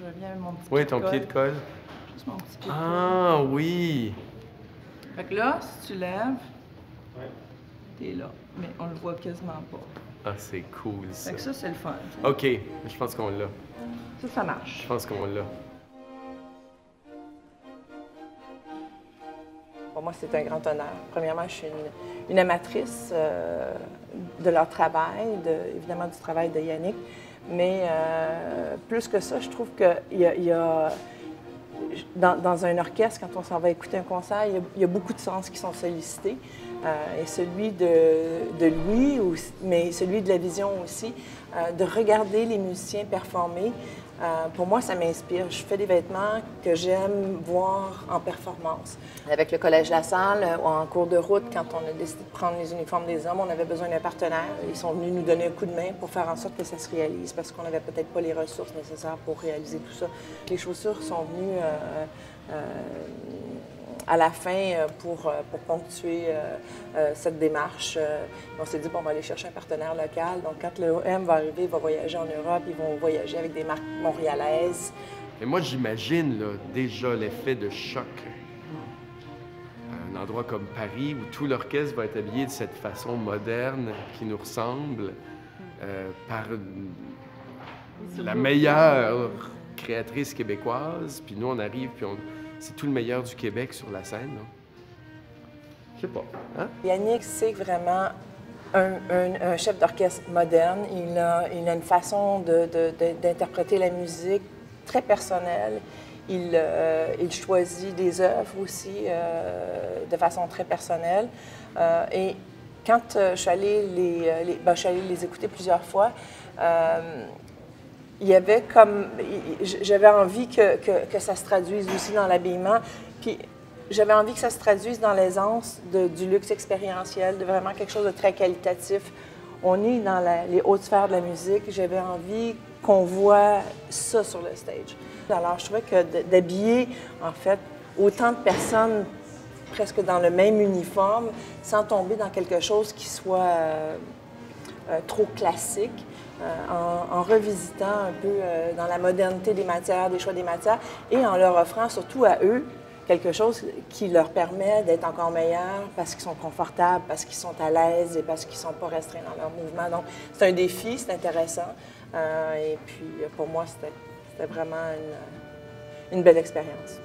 reviens avec mon petit Oui, pied de ton colle. pied de colle. Juste mon petit pied de colle. Ah, oui! Fait que là, si tu lèves, t'es là. Mais on le voit quasiment pas. Ah, c'est cool, ça. Fait que ça, c'est le fun. T'sais. OK, je pense qu'on l'a. Ça marche. Je pense qu'on l'a. Pour moi, c'est un grand honneur. Premièrement, je suis une amatrice de leur travail, évidemment du travail de Yannick. Mais plus que ça, je trouve qu'il y a dans un orchestre, quand on s'en va écouter un concert, il y a beaucoup de sens qui sont sollicités. Et celui de Louis, mais celui de la vision aussi, de regarder les musiciens performer. Pour moi, ça m'inspire. Je fais des vêtements que j'aime voir en performance. Avec le Collège La Salle, en cours de route, quand on a décidé de prendre les uniformes des hommes, on avait besoin d'un partenaire. Ils sont venus nous donner un coup de main pour faire en sorte que ça se réalise, parce qu'on n'avait peut-être pas les ressources nécessaires pour réaliser tout ça. Les chaussures sont venues à la fin pour ponctuer cette démarche. On s'est dit, bon, on va aller chercher un partenaire local. Donc, quand le M va arriver, il va voyager en Europe, ils vont voyager avec des marques montréalaises. Et moi, j'imagine là, déjà l'effet de choc. Un endroit comme Paris, où tout l'orchestre va être habillé de cette façon moderne qui nous ressemble, par la meilleure créatrice québécoise. Puis nous, on arrive, puis c'est tout le meilleur du Québec sur la scène. Là. Je sais pas. Hein? Yannick, c'est vraiment un chef d'orchestre moderne. Il a une façon d'interpréter la musique très personnelle. Il choisit des œuvres aussi de façon très personnelle. Et quand je suis allée les écouter plusieurs fois, il y avait comme... J'avais envie que ça se traduise aussi dans l'habillement. Puis j'avais envie que ça se traduise dans l'aisance du luxe expérientiel, de vraiment quelque chose de très qualitatif. On est dans les hautes sphères de la musique. J'avais envie qu'on voit ça sur le stage. Alors, je trouvais que d'habiller, en fait, autant de personnes presque dans le même uniforme, sans tomber dans quelque chose qui soit trop classique, en revisitant un peu dans la modernité des matières, des choix des matières, et en leur offrant surtout à eux quelque chose qui leur permet d'être encore meilleurs parce qu'ils sont confortables, parce qu'ils sont à l'aise et parce qu'ils ne sont pas restreints dans leur mouvement. Donc, c'est un défi, c'est intéressant. Et puis, pour moi, c'était vraiment une belle expérience.